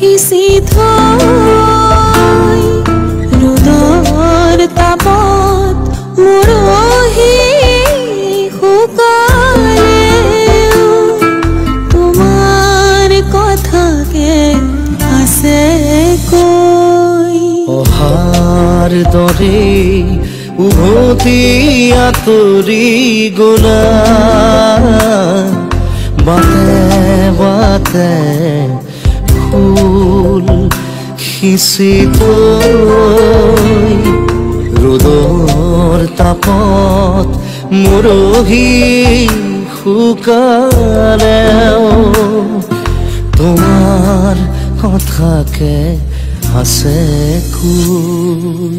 সিঁচি থৈ ৰ'দৰ তাপত মৰহি শুকালেও তোমাৰ কথাকে আছে কৈ অহাৰ দৰে উভতি আঁতৰি গ'লা বাটে বাটে ফুল সিঁচি থৈ ৰ'দৰ তাপত মৰহি শুকালেও তোমাৰ কথাকে আছে কৈ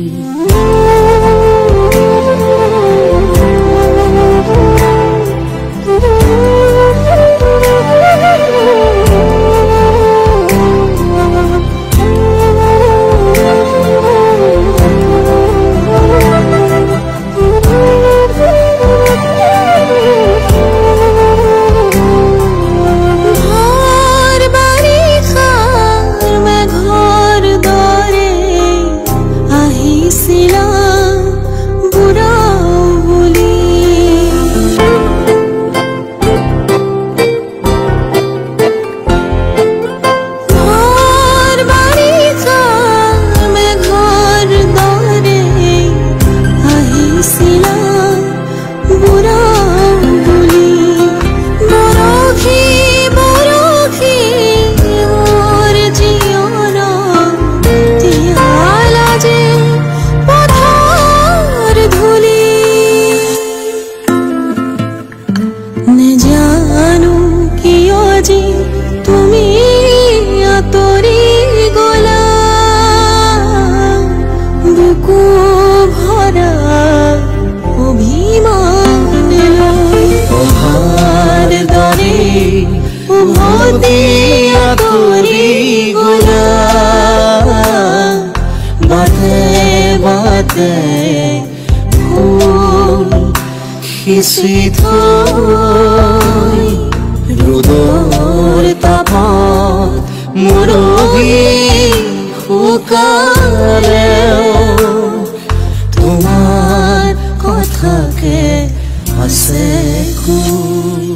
ফুল সিঁচি থৈ ৰ'দৰ তাপত মৰহি শুকালেও তোমাৰ কথাকে আছে কৈ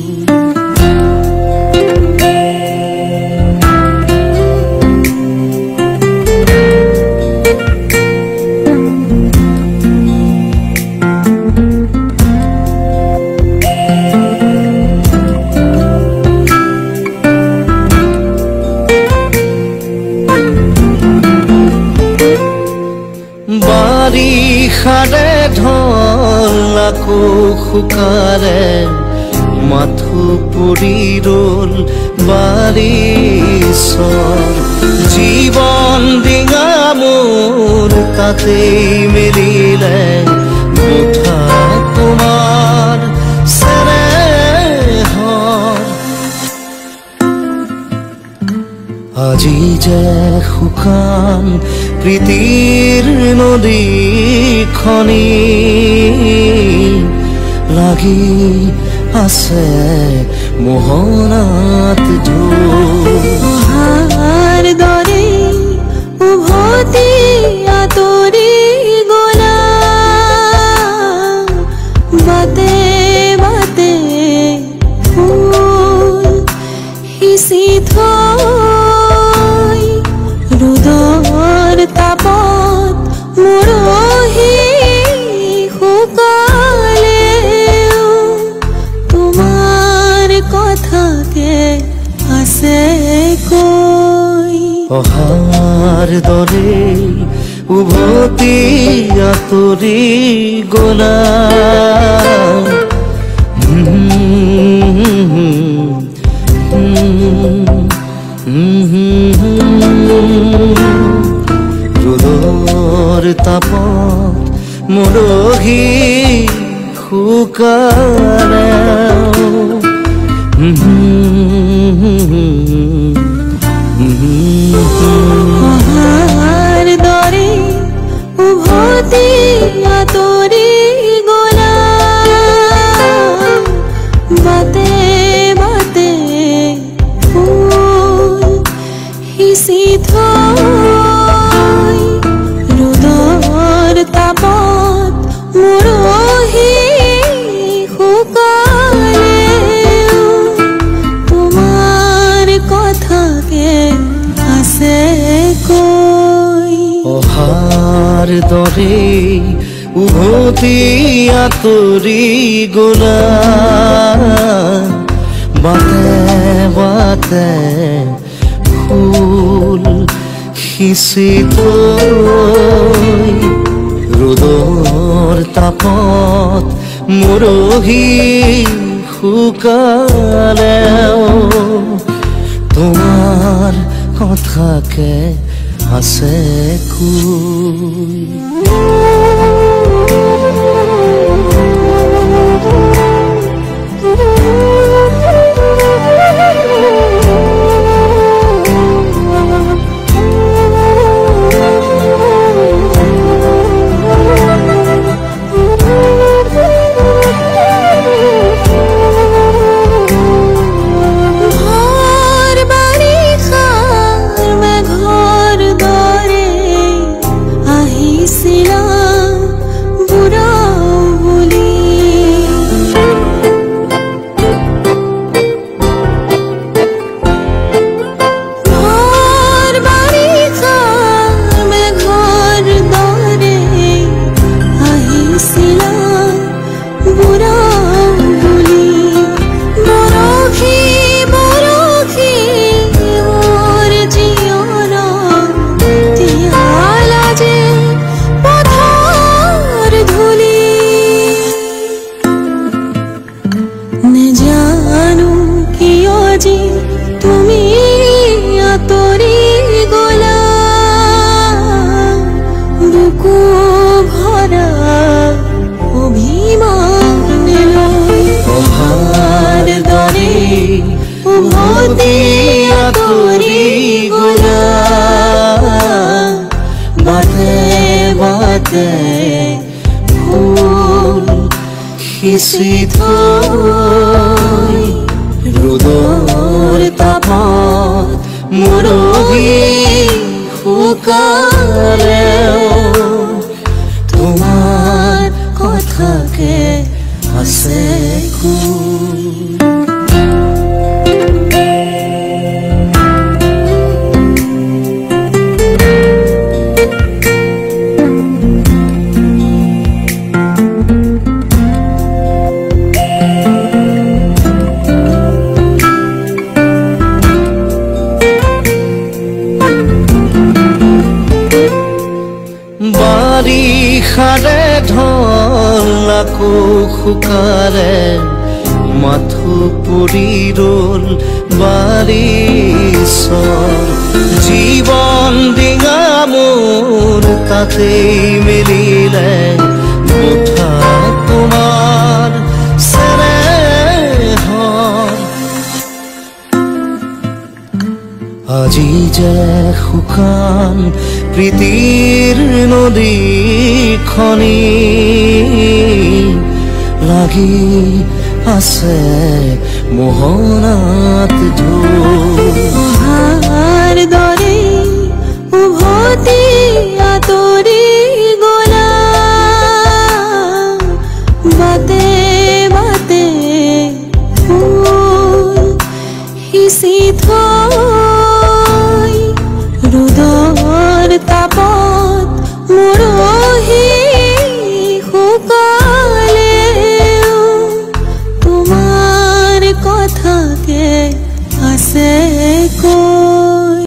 বাৰিষাৰে ঢল আকৌ শুকালে মাথো পৰি ৰ'ল বাৰিষৰ জীৱন ডিঙা মোৰ তাতেই মেলিলে মুঠা তোমাৰ চেৰেহৰ আজি যে শুকান প্ৰীতিৰ নদীখনি লাগি আছে মোহনাত অহাৰ দৰে উভতি আঁতৰি গ'লা বাটে বাটে ফুল সিঁচি থৈ ৰ'দৰ তাপত মৰহি শুকালেও তোমাৰ কথাকে আছে কৈ অহাৰ দৰে উভতি আঁতৰি গ'লা ৰ'দৰ তাপত মৰহি শুকালেও অহাৰ দৰে উভতি আঁতৰি গ'লা বাটে বাটে ফুল সিঁচি থৈ ৰ'দৰ তাপত মৰহি শুকালেও তোমাৰ কথাকে আছে কৈ অহাৰ দৰে উভতি আঁতৰি গলা বাটে বাটে ফুল সিঁচি থৈ ৰ'দৰ তাপত মৰহি শুকালেও তোমাৰ কথাকে আছে কৈ ফুল সিঁচি থৈ ৰ'দৰ তাপত মৰহি শুকালেও তোমাৰ কথাকে আছে কৈ বাৰিষাৰে ঢলাকো শুকালে মাথো পৰি ৰ'ল বাৰিছৰ জীৱন ডিঙা মোৰ তাতেই মেলিলে মুঠা তোমাৰ চেনেহৰ আজি যে শুকান প্ৰীতিৰ নদীখনি লাগি আছে মোহনাত ঢৌ